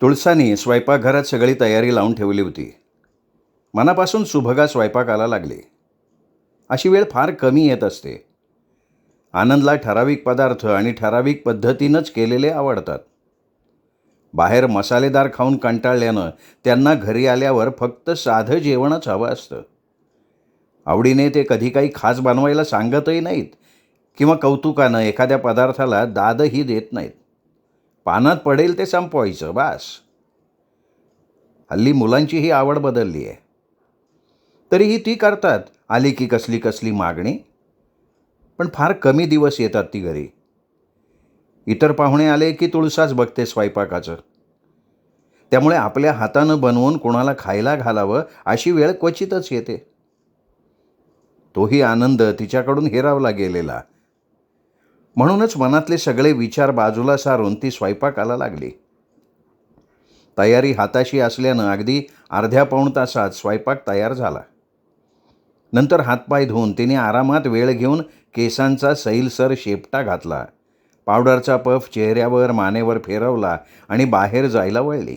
तुळसानी स्वयंपाकघरात सगळी तयारी लावून ठेवली होती. मनापासून सुभगा स्वयंपाकाला लागली. अशी वेळ फार कमी येत असते. आनंदला ठराविक पदार्थ आणि ठराविक पद्धतीनंच केलेले आवडतात. बाहेर मसालेदार खाऊन कंटाळल्यानं त्यांना घरी आल्यावर फक्त साधं जेवणच हवं असतं. आवडीने ते कधी काही खास बनवायला सांगतही नाहीत किंवा कौतुकानं एखाद्या पदार्थाला दादही देत नाहीत. पानात पडेल ते संपवायचं बास. हल्ली मुलांची ही आवड बदलली आहे. तरीही ती करतात आली की कसली कसली मागणी. पण फार कमी दिवस येतात ती घरी. इतर पाहुणे आले की तुळसाच बघते स्वयंपाकाचं. त्यामुळे आपल्या हातानं बनवून कोणाला खायला घालावं अशी वेळ क्वचितच येते. तोही आनंद तिच्याकडून हिरावला गेलेला. म्हणूनच मनातले सगळे विचार बाजूला सारून ती स्वयंपाकाला लागली. तयारी हाताशी असल्यानं अगदी अर्ध्या पाऊण तासात स्वयंपाक तयार झाला. नंतर हातपाय धुवून तिने आरामात वेळ घेऊन केसांचा सैलसर शेपटा घातला. पावडरचा पफ चेहऱ्यावर मानेवर फिरवला आणि बाहेर जायला वळली.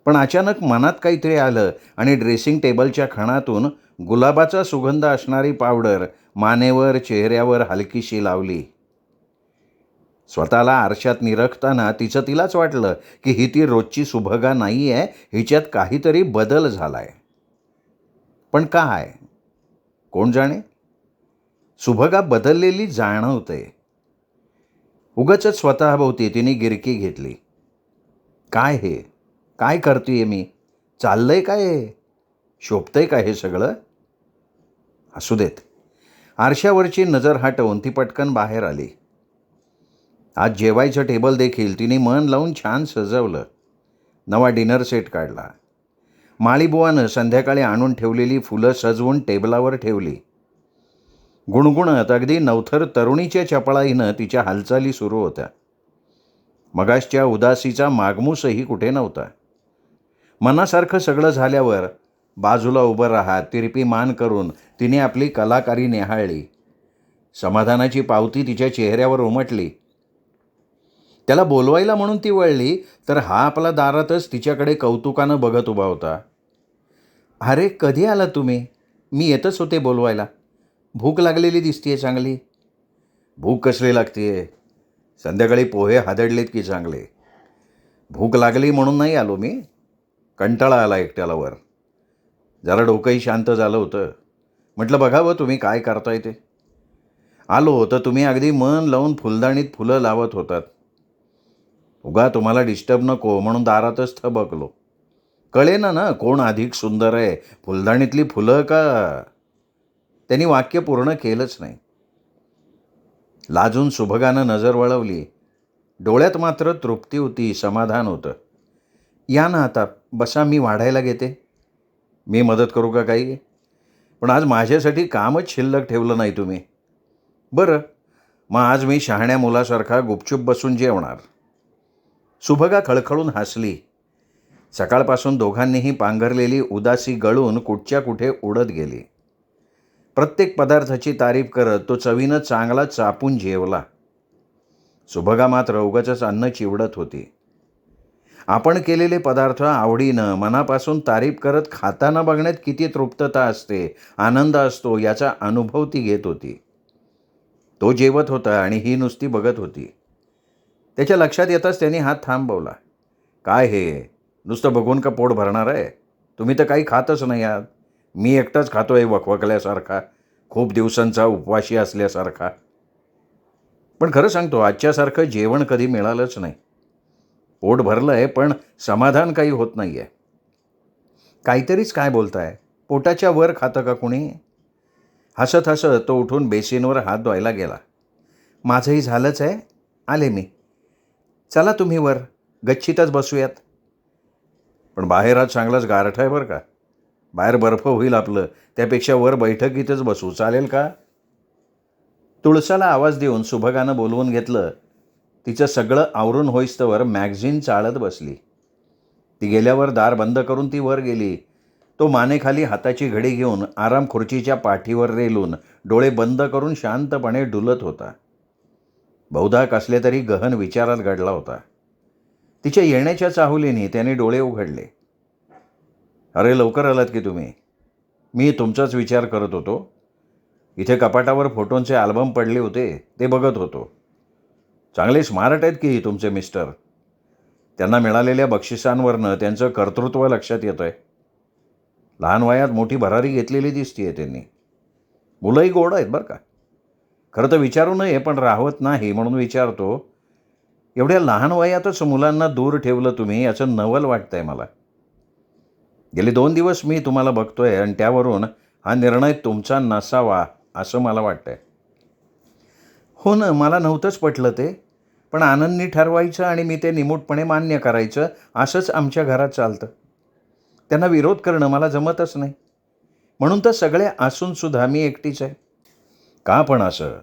पण अचानक मनात काहीतरी आलं आणि ड्रेसिंग टेबलच्या खणातून गुलाबाचा सुगंध असणारी पावडर मानेवर चेहऱ्यावर हलकीशी लावली. स्वतःला आरशात निरखताना तिलाच वाटलं की ही ती रोजची सुभगा नाही आहे, हिच्यात काहीतरी बदल झाला आहे. पण काय? कोण जाणे? सुभगा बदललेली जाणवते. उगाचच स्वतःभोवती तिने गिरकी घेतली. काय हे? काय करतेय मी? चाललंय काय हे? शोभतंय का हे सगळं? असू देत. आरशावरची नजर हटवून ती पटकन बाहेर आली. आज जेवायचं टेबल देखील तिने मन लावून छान सजवलं. नवा डिनर सेट काढला. माळीबुवानं संध्याकाळी आणून ठेवलेली फुलं सजवून टेबलावर ठेवली. गुणगुणत अगदी नवथर तरुणीच्या चपळाईनं तिच्या हालचाली सुरू होत्या. मगाशच्या उदासीचा मागमूसही कुठे नव्हता. मनासारखं सगळं झाल्यावर बाजूला उभं राहत तिरपी मान करून तिने आपली कलाकारी निहाळली. समाधानाची पावती तिच्या चेहऱ्यावर उमटली. त्याला बोलवायला म्हणून ती वळली तर हा आपला दारातच तिच्याकडे कौतुकानं बघत उभा होता. अरे कधी आला तुम्ही? मी येतच होते बोलवायला. भूक लागलेली दिसतीये चांगली. भूक कसली लागतीये? संध्याकाळी पोहे हादडलेत की चांगले. भूक लागली म्हणून नाही आलो मी. कंटाळा आला एकट्याला वर. जरा डोकंही शांत झालं होतं. म्हटलं बघावं तुम्ही काय करताय ते. आलो तर तुम्ही अगदी मन लावून फुलदाणीत फुलं लावत होतात. उगा तुम्हाला डिस्टर्ब नको म्हणून दारातच थबकलो. कळेना ना कोण अधिक सुंदर आहे, फुलदाणीतली फुलं का? त्यांनी वाक्य पूर्ण केलंच नाही. लाजून सुभगानं नजर वळवली. डोळ्यात मात्र तृप्ती होती, समाधान होतं. या ना आता बसा, मी वाढायला घेते. मी मदत करू का काही? पण आज माझ्यासाठी कामच शिल्लक ठेवलं नाही तुम्ही. बरं, मग आज मी शहाण्या मुलासारखा गुपचूप बसून जेवणार. सुभगा खळखळून हसली. सकाळपासून दोघांनीही पांघरलेली उदासी गळून कुठच्या कुठे उडत गेली. प्रत्येक पदार्थाची तारीफ करत तो चवीनं चांगला चापून जेवला. सुभगा मात्र उगाचच अन्न चिवडत होती. आपण केलेले पदार्थ आवडीनं मनापासून तारीफ करत खाताना बघण्यात किती तृप्तता असते, आनंद असतो याचा अनुभव ती घेत होती. तो जेवत होता आणि ही नुसती बघत होती. त्याच्या लक्षात येताच त्यांनी हात थांबवला. काय हे? नुसतं बघून का पोट भरणार आहे? तुम्ही तर काही खातच नाही आहात. मी एकटाच खातोय वखवकल्यासारखा, खूप दिवसांचा उपवाशी असल्यासारखा. पण खरं सांगतो आजच्यासारखं जेवण कधी मिळालंच नाही. पोट भरलं आहे पण समाधान काही होत नाही आहे. काहीतरीच काय बोलताय? पोटाच्या वर खातं का कुणी? हसत हसत तो उठून बेसिनवर हात धुवायला गेला. माझंही झालंच आहे, आले मी. चला तुम्ही वर, गच्चीतच बसूयात. पण बाहेर आज चांगलाच गारठा आहे बरं का. बाहेर बर्फ होईल आपलं, त्यापेक्षा वर बैठकीतच बसू, चालेल का? तुळसाला आवाज देऊन सुभगानं बोलवून घेतलं. तिचं सगळं आवरून होईस्तवर मॅगझिन चाळत बसली. ती गेल्यावर दार बंद करून ती वर गेली. तो मानेखाली हाताची घडी घेऊन आराम खुर्चीच्या पाठीवर रेलून डोळे बंद करून शांतपणे डुलत होता. बहुधा कसले तरी गहन विचारात गडला होता. तिच्या येण्याच्या चाहुलीने त्याने डोळे उघडले. अरे लवकर आलात की तुम्ही. मी तुमचाच विचार करत होतो. इथे कपाटावर फोटोंचे अल्बम पडले होते, ते बघत होतो. चांगले स्मार्ट आहेत की तुमचे मिस्टर. त्यांना मिळालेल्या बक्षिसांवरनं त्यांचं कर्तृत्व लक्षात येतं आहे. लहान वयात मोठी भरारी घेतलेली दिसतीये त्यांनी. मुलंही गोड आहेत बरं का. खरं तर विचारू नये, पण राहवत नाही म्हणून विचारतो. एवढ्या लहान वयातच मुलांना दूर ठेवलं तुम्ही, याचं नवल वाटतंय मला. गेले 2 दिवस मी तुम्हाला बघतोय आणि त्यावरून हा निर्णय तुमचा नसावा असं मला वाटतंय. हो ना, मला नव्हतंच पटलं ते. पण आनंदनी ठरवायचं आणि मी ते निमूटपणे मान्य करायचं, असंच आमच्या घरात चालतं. त्यांना विरोध करणं मला जमतच नाही. म्हणून तर सगळे असूनसुद्धा मी एकटीच आहे. का पण असं?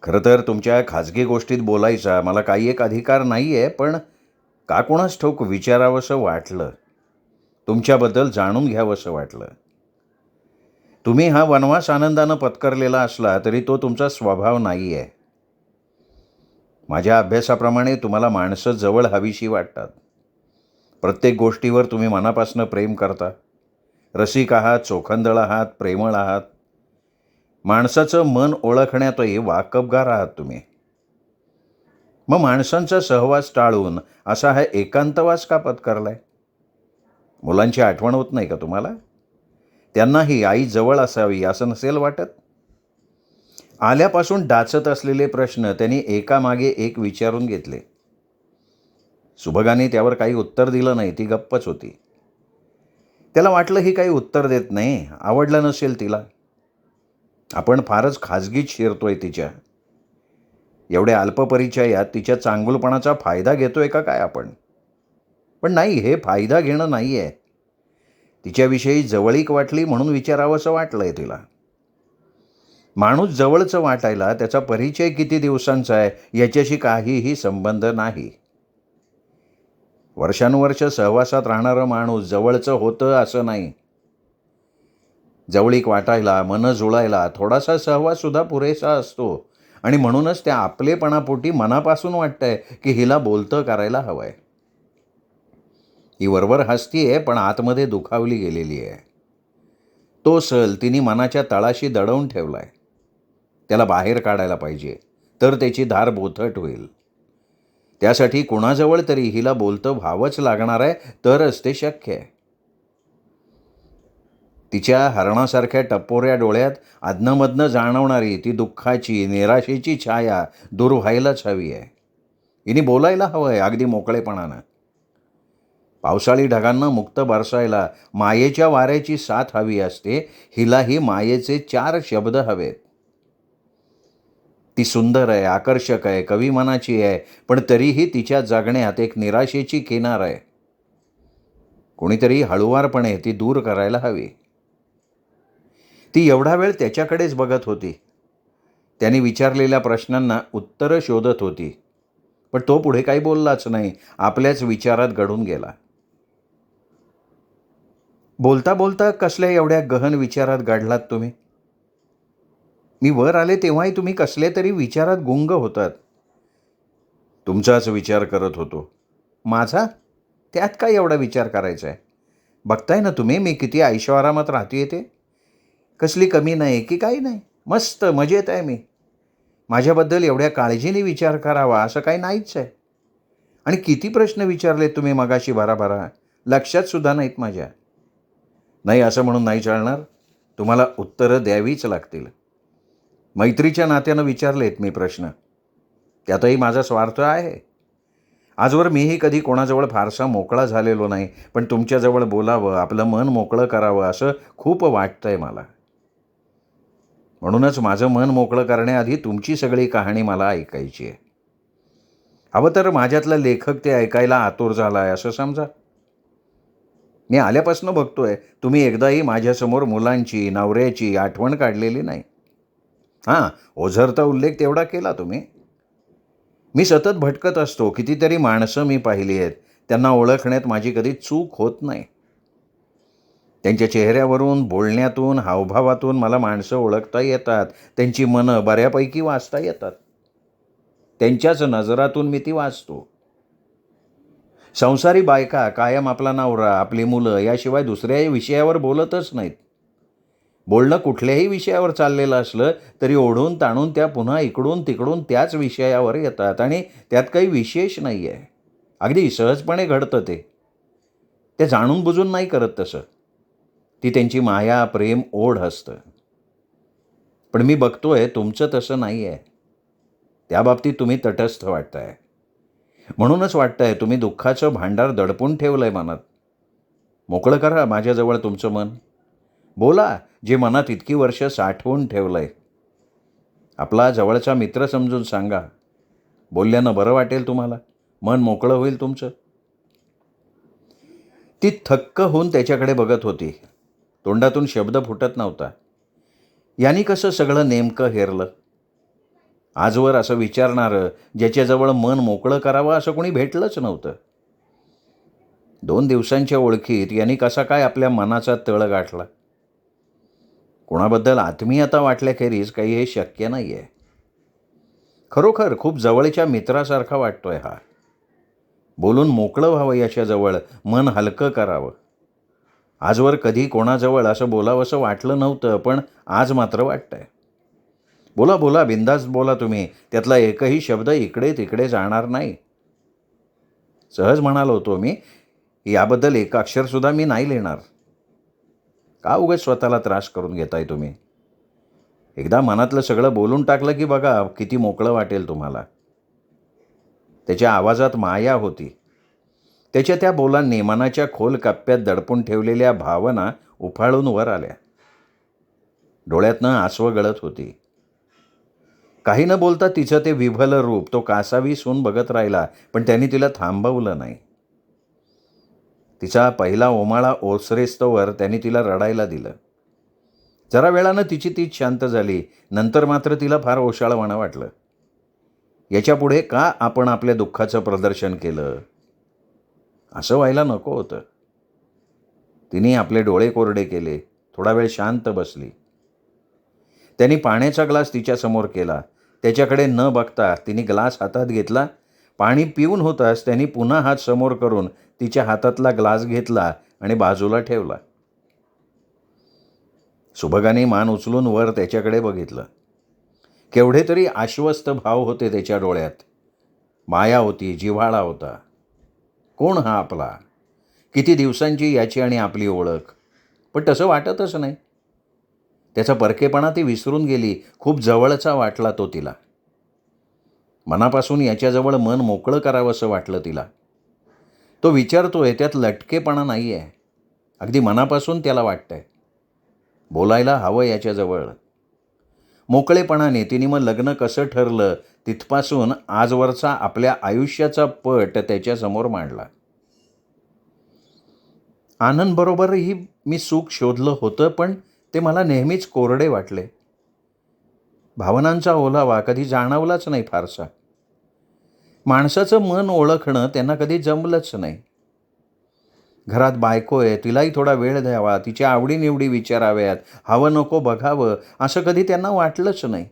खरं तर तुमच्या खाजगी गोष्टीत बोलायचा मला काही एक अधिकार नाही आहे, पण का कोणास ठाऊक विचारावंसं वाटलं. तुमच्याबद्दल जाणून घ्यावंसं वाटलं. तुम्ही हा वनवास आनंदानं पत्करलेला असला तरी तो तुमचा स्वभाव नाही आहे. माझ्या अभ्यासाप्रमाणे तुम्हाला माणसं जवळ हवीशी वाटतात. प्रत्येक गोष्टीवर तुम्ही मनापासून प्रेम करता. रसिक आहात, चोखंदळ आहात, प्रेमळ आहात. माणसाचं मन ओळखण्यातही वाकबगार आहात तुम्ही. मग माणसांचा सहवास टाळून असा हा एकांतवास का पत्करलाय? मुलांची आठवण होत नाही का तुम्हाला? त्यांनाही आई जवळ असावी असं नसेल वाटत? आल्यापासून डाचत असलेले प्रश्न त्यांनी एकामागे एक विचारून घेतले. सुभगाने त्यावर काही उत्तर दिलं नाही. ती गप्पच होती. त्याला वाटलं ही काही उत्तर देत नाही, आवडलं नसेल तिला. आपण फारच खाजगीत शिरतोय तिच्या. एवढ्या अल्पपरिचयात तिच्या चांगुलपणाचा फायदा घेतोय का काय आपण? पण नाही, हे फायदा घेणं नाही आहे. तिच्याविषयी जवळीक वाटली म्हणून विचारावंसं वाटलंय तिला. माणूस जवळचं वाटायला त्याचा परिचय किती दिवसांचा आहे याच्याशी काहीही संबंध नाही. वर्षानुवर्ष सहवासात राहणारं माणूस जवळचं होतं असं नाही. जवळीक वाटायला, मनं जुळायला थोडासा सहवाससुद्धा पुरेसा असतो. आणि म्हणूनच त्या आपलेपणापोटी मनापासून वाटतंय की हिला बोलतं करायला हवंय. ही वरवर हसतीये, पण आतमध्ये दुखावली गेलेली आहे. तो सल तिने मनाच्या तळाशी दडवून ठेवलाय. त्याला बाहेर काढायला पाहिजे, तर त्याची धार बोथट होईल. त्यासाठी कुणाजवळ तरी हिला बोलतं व्हावंच लागणार आहे, तरच ते शक्य आहे. तिच्या हरणासारख्या टपोऱ्या डोळ्यात अधनंमधनं जाणवणारी ती दुःखाची, निराशेची छाया दूर व्हायलाच हवी आहे. हिने बोलायला हवं आहे अगदी मोकळेपणानं. पावसाळी ढगांना मुक्त बरसायला मायेच्या वाऱ्याची साथ हवी असते. हिलाही मायेचे 4 शब्द हवेत. ती सुंदर आहे, आकर्षक आहे, कवी मनाची आहे, पण तरीही तिच्या जगण्यात एक निराशेची किनार आहे. कोणीतरी हळुवारपणे ती दूर करायला हवी. ती एवढा वेळ त्याच्याकडेच बघत होती. त्याने विचारलेल्या प्रश्नांना उत्तरं शोधत होती. पण तो पुढे काही बोललाच नाही. आपल्याच विचारात गढून गेला. बोलता बोलता कसल्या एवढ्या गहन विचारात गाडलात तुम्ही? मी वर आले तेव्हाही तुम्ही कसले तरी विचारात गुंग होतात. तुमचाच विचार करत होतो. माझा? त्यात काय एवढा विचार करायचा आहे? बघताय ना तुम्ही मी किती ऐशोआरामात राहतेय ते. कसली कमी नाही की काही नाही. मस्त मजेत आहे मी. माझ्याबद्दल एवढ्या काळजीने विचार करावा असं काही नाहीच आहे. आणि किती प्रश्न विचारले तुम्ही मगाशी भराभरा, लक्षात सुद्धा नाहीत माझ्या. नाही असं म्हणून नाही चालणार. तुम्हाला उत्तरं द्यावीच लागतील. मैत्रीच्या नात्यानं विचारलेत मी प्रश्न. त्यातही माझा स्वार्थ आहे. आजवर मीही कधी कोणाजवळ फारसा मोकळा झालेलो नाही, पण तुमच्याजवळ बोलावं, आपलं मन मोकळं करावं असं खूप वाटतंय मला. म्हणूनच माझं मन मोकळं करण्याआधी तुमची सगळी कहाणी मला ऐकायची आहे. हवं तर माझ्यातला लेखक ते ऐकायला आतुर झाला आहे असं समजा. मी आल्यापासून बघतोय तुम्ही एकदाही माझ्यासमोर मुलांची, नवऱ्याची आठवण काढलेली नाही. हां, ओझरता उल्लेख तेवढा केला तुम्ही. मी सतत भटकत असतो. कितीतरी माणसं मी पाहिली आहेत. त्यांना ओळखण्यात माझी कधी चूक होत नाही. त्यांच्या चेहऱ्यावरून, बोलण्यातून, हावभावातून मला माणसं ओळखता येतात. त्यांची मनं बऱ्यापैकी वाचता येतात. त्यांच्याच नजरातून मी ती वाचतो. संसारी बायका कायम आपला नवरा, आपली मुलं याशिवाय दुसऱ्याही विषयावर बोलतच नाहीत. बोलणं कुठल्याही विषयावर चाललेलं असलं तरी ओढून ताणून त्या पुन्हा इकडून तिकडून त्याच विषयावर येतात आणि त्यात काही विशेष नाही आहे. अगदी सहजपणे घडतं ते. ते जाणून बुजून नाही करत तसं. ती त्यांची माया, प्रेम, ओढ असतं. पण मी बघतोय तुमचं तसं नाही आहे. त्या बाबतीत तुम्ही तटस्थ वाटताय. म्हणूनच वाटतंय तुम्ही दुःखाचं भांडार दडपून ठेवलंय मनात. मोकळं करा माझ्याजवळ तुमचं मन. बोला जे मनात इतकी वर्ष साठवून ठेवलंय. आपला जवळचा मित्र समजून सांगा. बोलल्यानं बरं वाटेल तुम्हाला. मन मोकळं होईल तुमचं. ती थक्क होऊन त्याच्याकडे बघत होती. तोंडातून शब्द फुटत नव्हता. यांनी कसं सगळं नेमकं हेरलं? आजवर असं विचारणारं, ज्याच्याजवळ मन मोकळं करावं असं कोणी भेटलंच नव्हतं. 2 दिवसांच्या ओळखीत यांनी कसा काय आपल्या मनाचा तळ गाठला? कोणाबद्दल आत्मीयता वाटल्याखेरीज काही हे शक्य नाही आहे. खरोखर खूप जवळच्या मित्रासारखा वाटतोय हा. बोलून मोकळं व्हावं याच्याजवळ, मन हलकं करावं. आजवर कधी कोणाजवळ असं बोलावंसं वाटलं नव्हतं, पण आज मात्र वाटतंय. बोला बोला, बिनधास्त बोला तुम्ही. त्यातला एकही शब्द इकडे तिकडे जाणार नाही. सहज म्हणालो होतो मी. याबद्दल एक अक्षरसुद्धा मी नाही लिहिणार. का उगाच स्वतःला त्रास करून घेताय तुम्ही? एकदा मनातलं सगळं बोलून टाकलं की बघा किती मोकळं वाटेल तुम्हाला. त्याच्या आवाजात माया होती. त्याच्या त्या बोलांनी मनाच्या खोल कप्प्यात दडपून ठेवलेल्या भावना उफाळून वर आल्या. डोळ्यातनं आसवं गळत होती. काही न बोलता तिचं ते विभल रूप तो कासावी सून बघत राहिला, पण त्यांनी तिला थांबवलं नाही. तिचा पहिला ओमाळा ओसरेस्तोवर त्यांनी तिला रडायला दिलं. जरा वेळानं तिची तीच शांत झाली. नंतर मात्र तिला फार ओशाळवाणं वाटलं. याच्यापुढे का आपण आपल्या दुःखाचं प्रदर्शन केलं? असं व्हायला नको होतं. तिने आपले डोळे कोरडे केले. थोडा वेळ शांत बसली. त्यांनी पाण्याचा ग्लास तिच्यासमोर केला. त्याच्याकडे न बघता तिने ग्लास हातात घेतला. पाणी पिऊन होताच त्यांनी पुन्हा हात समोर करून तिच्या हातातला ग्लास घेतला आणि बाजूला ठेवला. सुभगाने मान उचलून वर त्याच्याकडे बघितलं. केवढे तरी आश्वस्त भाव होते त्याच्या डोळ्यात. माया होती, जिव्हाळा होता. कोण हा आपला? किती दिवसांची याची आणि आपली ओळख. पण तसं वाटतच नाही. त्याचा परकेपणा ती विसरून गेली. खूप जवळचा वाटला तो तिला. मनापासून याच्याजवळ मन मोकळं करावंसं वाटलं तिला. तो विचारतोय त्यात लटकेपणा नाही आहे. अगदी मनापासून त्याला वाटतंय. बोलायला हवं याच्याजवळ. मोकळेपणाने तिने मग लग्न कसं ठरलं तिथपासून आजवरचा आपल्या आयुष्याचा पट त्याच्यासमोर मांडला. आनंदबरोबरही मी सुख शोधलं होतं, पण ते मला नेहमीच कोरडे वाटले. भावनांचा ओलावा कधी जाणवलाच नाही फारसा. माणसाचं मन ओळखणं त्यांना कधी जमलंच नाही. घरात बायको आहे, तिलाही थोडा वेळ द्यावा, तिच्या आवडीनिवडी विचाराव्यात, हवं नको बघावं असं कधी त्यांना वाटलंच नाही.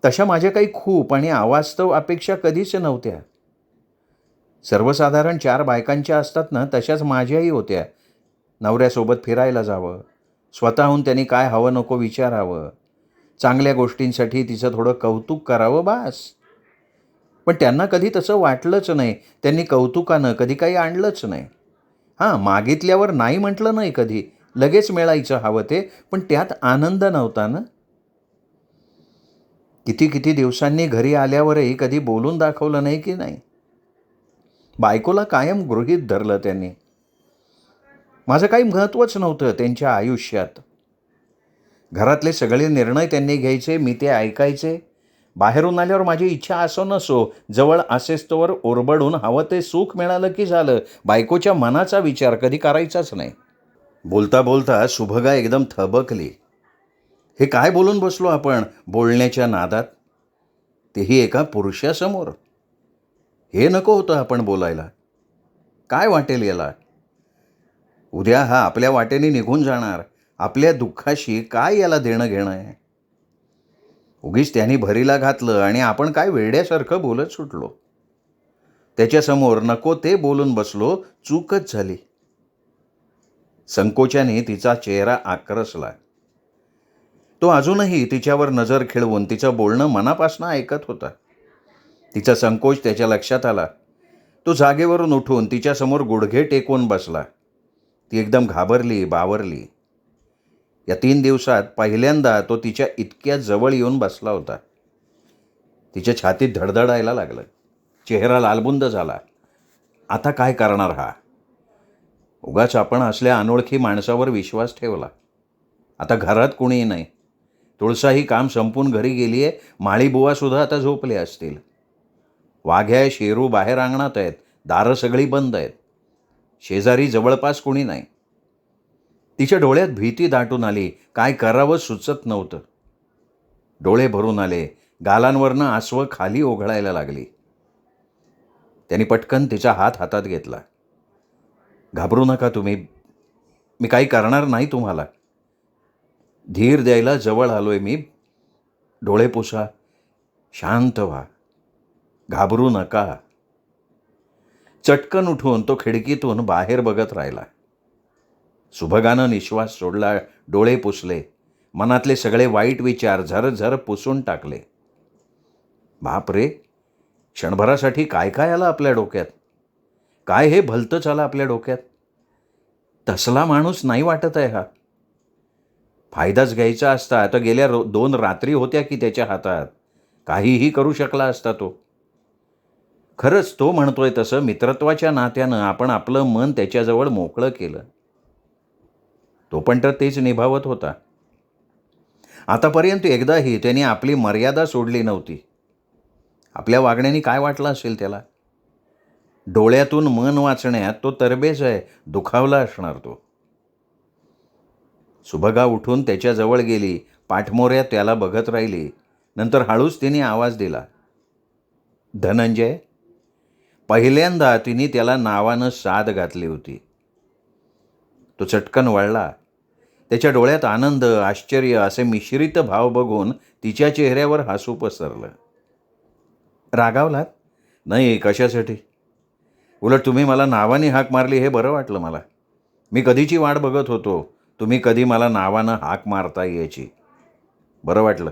तशा माझ्या काही खूप आणि अवास्तव अपेक्षा कधीच नव्हत्या. सर्वसाधारण 4 बायकांच्या असतात ना, तशाच माझ्याही होत्या. नवऱ्यासोबत फिरायला जावं, स्वतःहून त्यांनी काय हवं नको विचारावं, चांगल्या गोष्टींसाठी तिचं थोडं कौतुक करावं, बास. पण त्यांना कधी तसं वाटलंच नाही. त्यांनी कौतुकानं कधी काही आणलंच नाही. मागितल्यावर नाही म्हटलं नाही कधी. लगेच मिळायचं हवं ते, पण त्यात आनंद नव्हता ना. किती किती दिवसांनी घरी आल्यावरही कधी बोलून दाखवलं नाही की नाही. बायकोला कायम गृहीत धरलं त्यांनी. माझं काही महत्त्वच नव्हतं त्यांच्या आयुष्यात. घरातले सगळे निर्णय त्यांनी घ्यायचे, मी ते ऐकायचे. बाहेरून आल्यावर माझी इच्छा असो नसो, जवळ असेस्तोवर ओरबडून हवं ते सुख मिळालं की झालं. बायकोच्या मनाचा विचार कधी करायचाच नाही. बोलता बोलता सुभगा एकदम थबकली. हे काय बोलून बसलो आपण बोलण्याच्या नादात, तेही एका पुरुषासमोर. हे नको होतं आपण बोलायला. काय वाटेल याला? उद्या हा आपल्या वाटेने निघून जाणार. आपल्या दुःखाशी काय याला देणं घेणं आहे? उगीच त्यांनी भरीला घातलं आणि आपण काय वेड्यासारखं बोलत सुटलो. त्याच्यासमोर नको ते बोलून बसलो, चूकच झाली. संकोचाने तिचा चेहरा आक्रसला. तो अजूनही तिच्यावर नजर खिळवून तिचं बोलणं मनापासून ऐकत होता. तिचा संकोच त्याच्या लक्षात आला. तो जागेवरून उठून तिच्यासमोर गुडघे टेकून बसला. ती एकदम घाबरली, बावरली. या 3 दिवसात पहिल्यांदा तो तिच्या इतक्या जवळ येऊन बसला होता. तिच्या छातीत धडधडायला लागलं. चेहरा लालबुंद झाला. आता काय करणार हा? उगाच आपण असल्या अनोळखी माणसावर विश्वास ठेवला. आता घरात कुणीही नाही. तुळसाही काम संपून घरी गेली आहे. माळीबुवासुद्धा आता झोपले असतील. वाघ्या, शेरू बाहेर अंगणात आहेत. दारं सगळी बंद आहेत. शेजारी जवळपास कुणी नाही. तिच्या डोळ्यात भीती दाटून आली. काय करावं सुचत नव्हतं. डोळे भरून आले. गालांवरनं आसवं खाली ओघळायला लागली. त्यांनी पटकन तिचा हात हातात घेतला. घाबरू नका तुम्ही. मी काही करणार नाही तुम्हाला. धीर द्यायला जवळ आलोय मी. डोळे पुसा. शांत व्हा. घाबरू नका. चटकन उठून तो खिडकीतून बाहेर बघत राहिला. सुभगानं निश्वास सोडला. डोळे पुसले. मनातले सगळे वाईट विचार झरझर पुसून टाकले. बापरे, क्षणभरासाठी काय काय आलं आपल्या डोक्यात. काय हे भलतंच आलं आपल्या डोक्यात. तसला माणूस नाही वाटत आहे हा. फायदाच घ्यायचा असता तर गेल्या 2 रात्री होत्या की त्याच्या हातात. काहीही करू शकला असता तो. खरंच तो म्हणतोय तसं मित्रत्वाच्या नात्यानं आपण आपलं मन त्याच्याजवळ मोकळं केलं. तो पण तर तेच निभावत होता. आतापर्यंत एकदाही त्याने आपली मर्यादा सोडली नव्हती. आपल्या वागण्याने काय वाटलं असेल त्याला. डोळ्यातून मन वाचण्यात तो तरबेज आहे. दुखावला असणार तो. सुभगा उठून त्याच्याजवळ गेली. पाठमोऱ्या त्याला बघत राहिली. नंतर हळूच तिने आवाज दिला, धनंजय. पहिल्यांदा तिने त्याला नावानं साद घातली होती. तो चटकन वळला. त्याच्या डोळ्यात आनंद, आश्चर्य असे मिश्रित भाव बघून तिच्या चेहऱ्यावर हसू पसरलं. रागावलात? नाही, कशासाठी? उलट तुम्ही मला नावाने हाक मारली हे बरं वाटलं मला. मी कधीची वाट बघत होतो. तुम्ही कधी मला नावानं हाक मारता यायची. बरं वाटलं.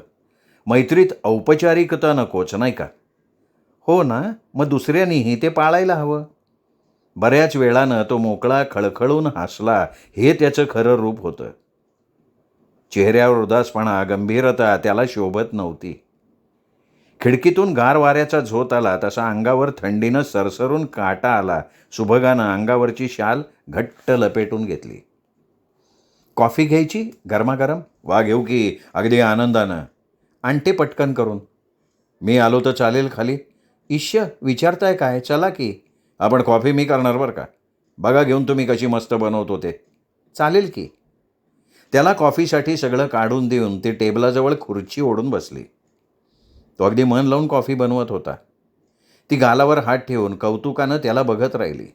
मैत्रीत औपचारिकता नकोच, नाही का? हो ना, मग दुसऱ्यांनीही ते पाळायला हवं. बऱ्याच वेळानं तो मोकळा खळखळून हसला. हे त्याचं खरं रूप होतं. चेहऱ्यावर उदासपणा, गंभीरता त्याला शोभत नव्हती. खिडकीतून गार वाऱ्याचा झोत आला तसा अंगावर थंडीनं सरसरून काटा आला. सुभगानं अंगावरची शाल घट्ट लपेटून घेतली. कॉफी घ्यायची गरमागरम? वा, घेऊ की, अगदी आनंदानं. आणते पटकन करून. मी आलो तर चालेल खाली? इश्य, विचारताय काय? चला की. आपण कॉफी मी करणार बरं का. बघा घेऊन तुम्ही कशी मस्त बनवतो ते. चालेल की. त्याला कॉफीसाठी सगळं काढून देऊन ती टेबलाजवळ खुर्ची ओढून बसली. तो अगदी मन लावून कॉफी बनवत होता. ती गालावर हात ठेवून कौतुकानं त्याला बघत राहिली.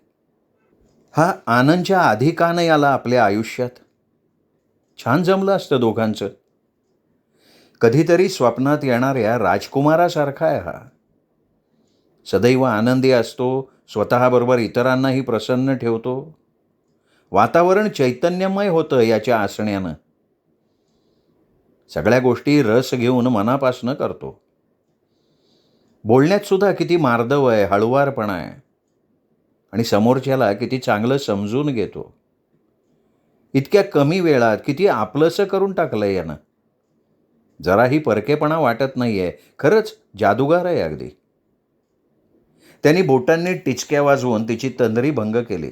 हा आनंदच्या आधी का नाही आला आपल्या आयुष्यात? छान जमलं असतं दोघांचं. कधीतरी स्वप्नात येणाऱ्या राजकुमारासारखा आहे हा. सदैव आनंदी असतो. स्वतःबरोबर इतरांनाही प्रसन्न ठेवतो. वातावरण चैतन्यमय होतं याच्या असण्यानं. सगळ्या गोष्टी रस घेऊन मनापासनं करतो. बोलण्यात सुद्धा किती मार्दव आहे, हळुवारपणा आहे. आणि समोरच्याला किती चांगलं समजून घेतो. इतक्या कमी वेळात किती आपलंसं करून टाकलं यानं. जराही परकेपणा वाटत नाही आहे. खरंच जादूगार आहे अगदी. त्यांनी बोटांनी टिचक्या वाजवून तिची तंद्री भंग केली.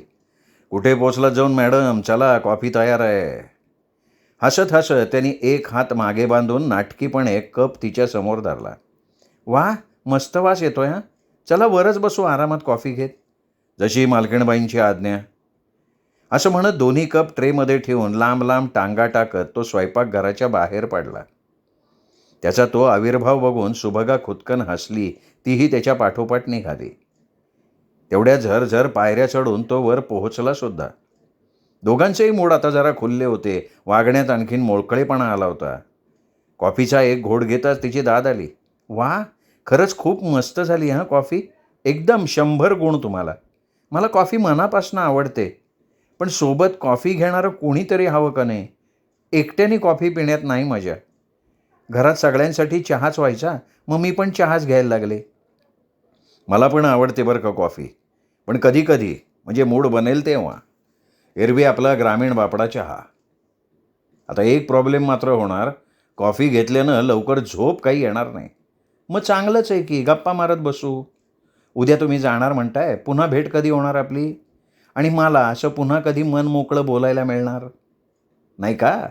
कुठे पोचलात जाऊन मॅडम? चला, कॉफी तयार आहे. हसत हसत त्यांनी एक हात मागे बांधून नाटकीपणे कप तिच्यासमोर धरला. वा, मस्त वास येतोय हां. चला वरच बसू आरामात कॉफी घेत. जशी मालकीणबाईंची आज्ञा. असं म्हणत दोन्ही कप ट्रेमध्ये ठेवून लांब लांब टांगा टाकत तो स्वयंपाकघराच्या बाहेर पडला. त्याचा तो आविर्भाव बघून सुभगा खुदकन हसली. तीही त्याच्या पाठोपाठ निघाली. तेवढ्या झरझर पायऱ्या चढून तो वर पोहोचला सुद्धा. दोघांचेही मूड आता जरा खुलले होते. वागण्यात आणखीन मोकळेपणा आला होता. कॉफीचा एक घोट घेताच तिची दाद आली. वा, खरंच खूप मस्त झाली हां कॉफी. एकदम 100 गुण तुम्हाला. मला कॉफी मनापासून आवडते. पण सोबत कॉफी घेणारं कोणीतरी हवं का नाही? एकट्याने कॉफी पिण्यात नाही मजा. घरात सगळ्यांसाठी चहाच व्हायचा, मग मी पण चहाच घ्यायला लागले. मला पण आवडते बरं का कॉफी. पण कधी-कधी म्हणजे मूड बनेल तेव्हा. एरवी आपला ग्रामीण बापडा चहा. आता एक प्रॉब्लेम मात्र होणार, कॉफी घेतल्यानं लवकर झोप काही येणार नाही. मग चांगलंच आहे की गप्पा मारत बसू. उद्या तुम्ही जाणार म्हणताय, पुन्हा भेट कधी होणार आपली? आणि मला असं पुन्हा कधी मन मोकळं बोलायला मिळणार? नाही का?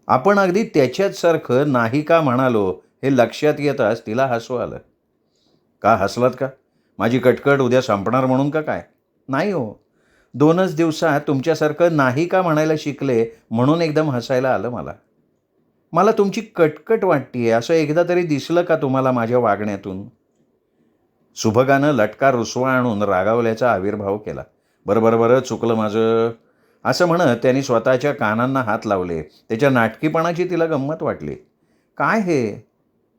आपण अगदी त्याच्याच सारखं नाही का म्हणालो हे लक्षात येताच तिला हसू आलं. का हसलात का? माझी कटकट उद्या संपणार म्हणून का काय? नाही हो. 2च दिवसात तुमच्यासारखं नाही का म्हणायला शिकले म्हणून एकदम हसायला आलं मला. मला तुमची कटकट वाटतीये असं एकदा तरी दिसलं का तुम्हाला माझ्या वागण्यातून? सुभगानं लटका रुसवा आणून रागावल्याचा आविर्भाव केला. बरं बरं बरं चुकलं माझं असं म्हणत त्यांनी स्वतःच्या कानांना हात लावले. त्याच्या नाटकीपणाची तिला गंमत वाटली. काय हे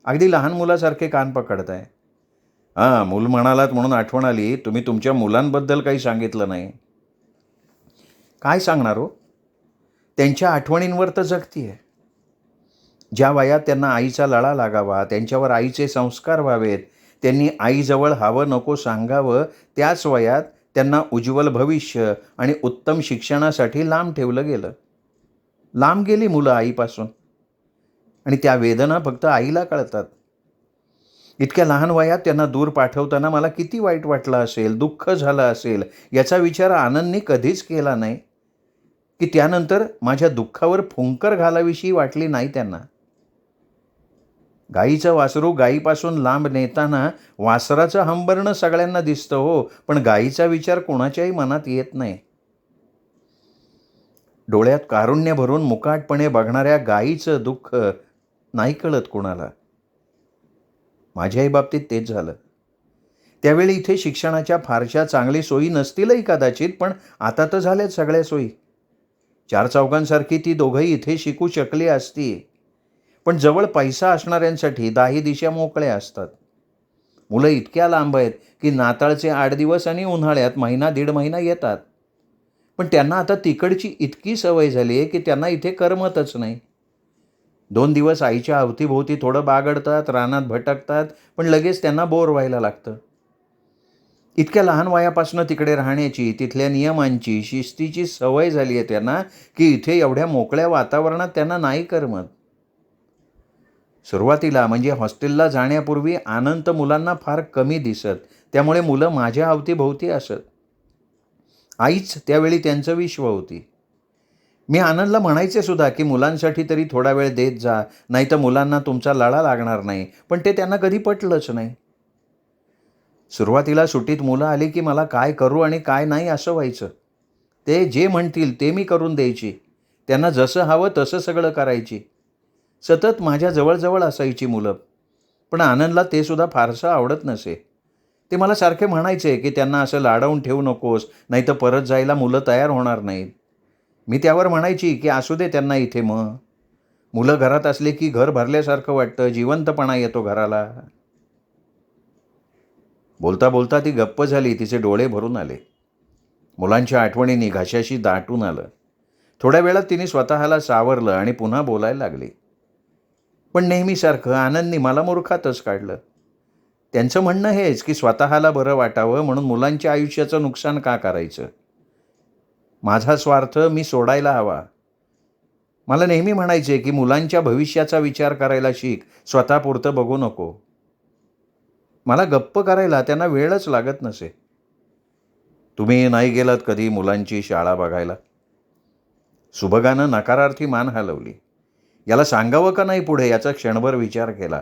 अगदी लहान मुलासारखे कान पकडताय? हां, मूल म्हणालात म्हणून आठवण आली. तुम्ही तुमच्या मुलांबद्दल काही सांगितलं नाही. काय सांगणार हो? त्यांच्या आठवणींवर तर जगतीये. ज्या वयात त्यांना आईचा लळा लागावा, त्यांच्यावर आईचे संस्कार व्हावेत, त्यांनी आईजवळ हवं नको सांगावं, त्याच वयात त्यांना उज्ज्वल भविष्य आणि उत्तम शिक्षणासाठी लांब ठेवलं गेलं. लांब गेली मुलं आईपासून आणि त्या वेदना फक्त आईला कळतात. इतक्या लहान वयात त्यांना दूर पाठवताना मला किती वाईट वाटलं असेल, दुःख झालं असेल, याचा विचार आनंदने कधीच केला नाही, की त्यानंतर माझ्या दुःखावर फुंकर घालावीशी वाटली नाही त्यांना. गाईचं वासरू गाईपासून लांब नेताना वासराचं हंबरणं सगळ्यांना दिसतं हो, पण गाईचा विचार कोणाच्याही मनात येत नाही. डोळ्यात कारुण्य भरून मुकाटपणे बघणाऱ्या गाईचं दुःख नाही कळत कोणाला. माझ्याही बाबतीत तेच झालं. त्यावेळी इथे शिक्षणाच्या फारशा चांगली सोयी नसतीलही कदाचित, पण आता तर झाल्यात सगळ्या सोयी. चार चौघांसारखी ती दोघंही इथे शिकू शकली असती. पण जवळ पैसा असणाऱ्यांसाठी दाही दिशा मोकळ्या असतात. मुलं इतक्या लांब आहेत की नाताळचे 8 दिवस आणि उन्हाळ्यात महिना दीड महिना येतात. पण त्यांना आता तिकडची इतकी सवय झाली आहे की त्यांना इथे करमतच नाही. 2 दिवस आईच्या अवतीभोवती थोडं बागडतात, रानात भटकतात, पण लगेच त्यांना बोर व्हायला लागतं. इतक्या लहान वयापासून तिकडे राहण्याची, तिथल्या नियमांची, शिस्तीची सवय झाली आहे त्यांना, की इथे एवढ्या मोकळ्या वातावरणात त्यांना नाही करमत. सुरुवातीला म्हणजे हॉस्टेलला जाण्यापूर्वी आनंद मुलांना फार कमी दिसत. त्यामुळे मुलं माझ्या अवतीभोवती असत. आईच त्यावेळी त्यांचं विश्व होती. मी आनंदला म्हणायचे सुद्धा की मुलांसाठी तरी थोडा वेळ देत जा, नाहीतर मुलांना तुमचा लळा लागणार नाही. पण ते त्यांना कधी पटलंच नाही. सुरुवातीला सुट्टीत मुलं आली की मला काय करू आणि काय नाही असं व्हायचं. ते जे म्हणतील ते मी करून द्यायची. त्यांना जसं हवं तसं सगळं करायची. सतत माझ्या जवळ असायची मुलं. पण आनंदला ते सुद्धा फारसं आवडत नसे. ते मला सारखे म्हणायचे की त्यांना असं लाडवून ठेवू नकोस, नाहीतर परत जायला मुलं तयार होणार नाहीत. मी त्यावर म्हणायची की असू दे त्यांना इथे मग. मुलं घरात असले की घर भरल्यासारखं वाटतं, जिवंतपणा येतो घराला. बोलता बोलता ती गप्प झाली. तिचे डोळे भरून आले. मुलांच्या आठवणींनी घशाशी दाटून आलं. थोड्या वेळात तिने स्वतःला सावरलं आणि पुन्हा बोलायला लागली. पण नेहमीसारखं आनंदनी मला मूर्खातच काढलं. त्यांचं म्हणणं हेच की स्वतःला बरं वाटावं म्हणून मुलांच्या आयुष्याचं नुकसान का करायचं? माझा स्वार्थ मी सोडायला हवा. मला नेहमी म्हणायचे की मुलांच्या भविष्याचा विचार करायला शिक, स्वतःपुरतं बघू नको. मला गप्प करायला त्यांना वेळच लागत नसे. तुम्ही नाही गेलात कधी मुलांची शाळा बघायला? सुभगानं नकारार्थी मान हलवली. याला सांगावं का नाही पुढे याचा क्षणभर विचार केला.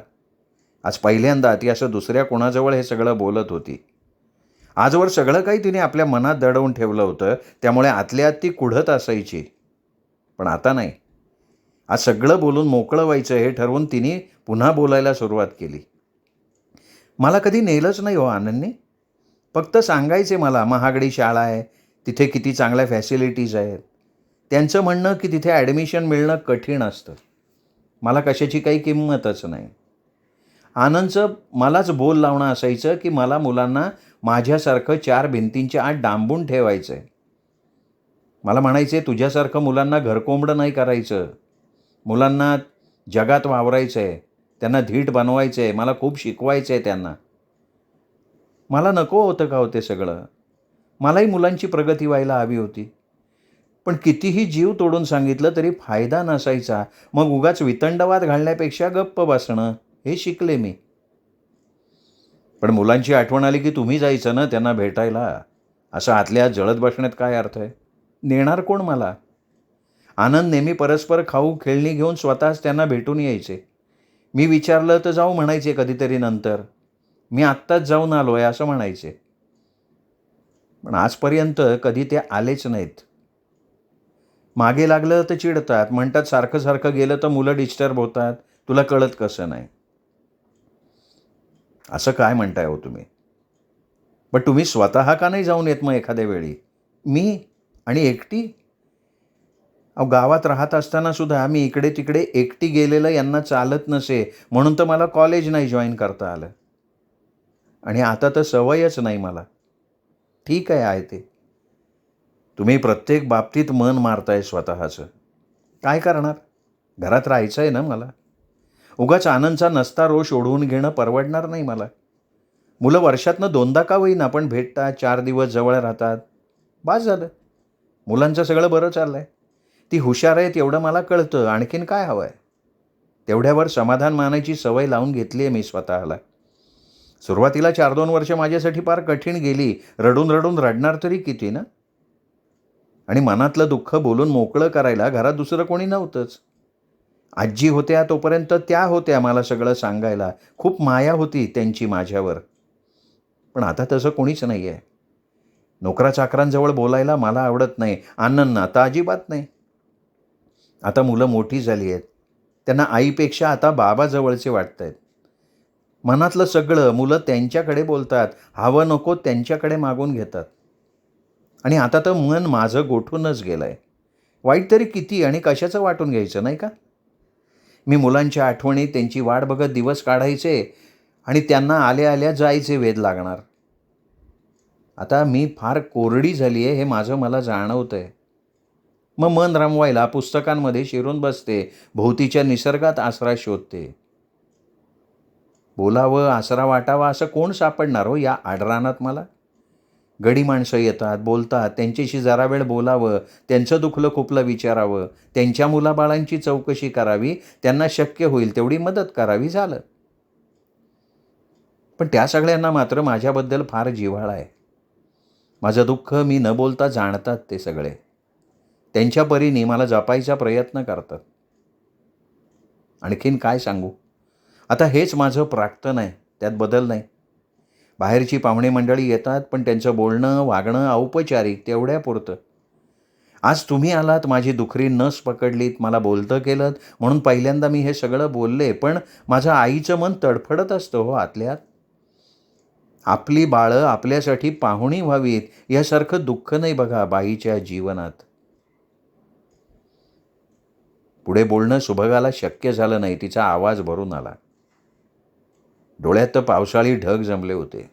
आज पहिल्यांदा ती असं दुसऱ्या कोणाजवळ हे सगळं बोलत होती. आजवर सगळं काही तिने आपल्या मनात दडवून ठेवलं होतं, त्यामुळे आतल्या आत ती कुढत असायची. पण आता नाही. आज सगळं बोलून मोकळं व्हायचं हे ठरवून तिने पुन्हा बोलायला सुरुवात केली. मला कधी नेलंच नाही हो आनंदने. फक्त सांगायचे मला महागडी शाळा आहे, तिथे किती चांगल्या फॅसिलिटीज आहेत. त्यांचं म्हणणं की तिथे ॲडमिशन मिळणं कठीण असतं. मला कशाची काही किंमतच नाही. आनंदचं मलाच बोल लावणं असायचं की मला मुलांना माझ्यासारखं 4 भिंतींच्या आत डांबून ठेवायचं आहे. मला म्हणायचे, तुझ्यासारखं मुलांना घरकोंबडं नाही करायचं. मुलांना जगात वावरायचं आहे. त्यांना धीट बनवायचं आहे. मला खूप शिकवायचं आहे त्यांना. मला नको होतं का हो ते सगळं? मलाही मुलांची प्रगती व्हायला हवी होती. पण कितीही जीव तोडून सांगितलं तरी फायदा नसायचा. मग उगाच वितंडवाद घालण्यापेक्षा गप्प बसणं, हे शिकले मी. पण मुलांची आठवण आली की तुम्ही जायचं ना त्यांना भेटायला. असं आतल्या आत जळत बसण्यात काय अर्थ आहे? नेणार कोण मला? आनंद नेहमी परस्पर खाऊ खेळणी घेऊन स्वतःच त्यांना भेटून यायचे. मी विचारलं तर जाऊ म्हणायचे कधीतरी नंतर. मी आत्ताच जाऊन आलो आहे असं म्हणायचे. पण आजपर्यंत कधी ते आलेच नाहीत. मागे लागलं तर चिडतात. म्हणतात सारखं सारखं गेलं तर मुलं डिस्टर्ब होतात. तुला कळत कसं नाही? असं काय म्हणताय हो तुम्ही? पण तुम्ही स्वतः का नाही जाऊन येत मग एखाद्या वेळी? मी आणि एकटी? अहो, गावात राहत असताना सुद्धा मी इकडे तिकडे एकटी गेलेलं यांना चालत नसे, म्हणून तर मला कॉलेज नाही जॉईन करता आलं. आणि आता तर सवयच नाही मला. ठीक आहे ते. तुम्ही प्रत्येक बाबतीत मन मारताय स्वतःचं. काय करणार? घरात राहायचं आहे ना मला. उगाच आनंदचा नसता रोष ओढवून घेणं परवडणार नाही मला. मुलं वर्षातनं 2दा का होईना पण भेटतात, 4 दिवस जवळ राहतात. बास झालं. मुलांचं सगळं बरं चाललंय. ती हुशार आहेत एवढं मला कळतं. आणखीन काय हवं आहे? तेवढ्यावर समाधान मानायची सवय लावून घेतली आहे मी स्वतःला. सुरुवातीला 4-2 वर्ष माझ्यासाठी फार कठीण गेली. रडून रडून रडणार तरी किती ना? आणि मनातलं दुःख बोलून मोकळं करायला घरात दुसरं कोणी नव्हतंच. आजी होत्या तोपर्यंत त्या होत्या मला सगळं सांगायला. खूप माया होती त्यांची माझ्यावर. पण आता तसं कोणीच नाही आहे. नोकरा-चाकरांजवळ बोलायला मला आवडत नाही. अण्णांना तर अजिबात नाही. आता मुलं मोठी झाली आहेत. त्यांना आईपेक्षा आता बाबा जवळचे वाटतायत. मनातलं सगळं मुलं त्यांच्याकडे बोलतात. हवं नको त्यांच्याकडे मागून घेतात. आणि आता तर मन माझं गोठूनच गेलं आहे. वाईट तरी किती आणि कशाचं वाटून घ्यायचं नाही का? मी मुलांच्या आठवणी त्यांची वाट बघत दिवस काढायचे आणि त्यांना आल्या आल्या जायचे वेध लागणार. आता मी फार कोरडी झाली आहे हे माझं मला जाणवतं आहे. मग मन रमवायला पुस्तकांमध्ये शिरून बसते. भोवतीच्या निसर्गात आसरा शोधते. बोलावं, आसरा वाटावा असं कोण सापडणार हो या आडरानात मला? गडी माणसं येतात, बोलतात. त्यांच्याशी जरा वेळ बोलावं, त्यांचं दुखलं खुपलं विचारावं, त्यांच्या मुलाबाळांची चौकशी करावी, त्यांना शक्य होईल तेवढी मदत करावी, झालं. पण त्या सगळ्यांना मात्र माझ्याबद्दल फार जिव्हाळा आहे. माझं दुःख मी न बोलता जाणतात ते सगळे. त्यांच्या परीने मला जपायचा प्रयत्न करतात. आणखीन काय सांगू? आता हेच माझं प्राक्तन आहे. त्यात बदल नाही. बाहेरची पाहुणे मंडळी येतात पण त्यांचं बोलणं, वागणं औपचारिक तेवढ्यापुरतं. आज तुम्ही आलात, माझी दुखरी नस पकडलीत, मला बोलतं केलं म्हणून पहिल्यांदा मी हे सगळं बोलले. पण माझं आईचं मन तडफडत असतं हो आतल्यात. आपली बाळं आपल्यासाठी पाहुणी व्हावीत यासारखं दुःख नाही बघा बाईच्या जीवनात. पुढे बोलणं सुभगाला शक्य झालं नाही. तिचा आवाज भरून आला. डोळ्यात तर पावसाळी ढग जमले होते.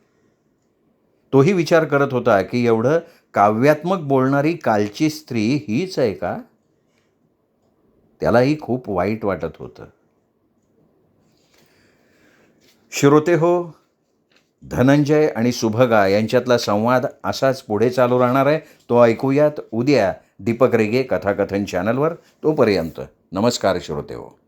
तोही विचार करत होता की एवढं काव्यात्मक बोलणारी कालची स्त्री हीच आहे का? त्यालाही खूप वाईट वाटत होतं. श्रोते हो, धनंजय आणि सुभगा यांच्यातला संवाद असाच पुढे चालू राहणार आहे. तो ऐकूयात उद्या दीपक रेगे कथाकथन चॅनलवर. तोपर्यंत नमस्कार श्रोते हो.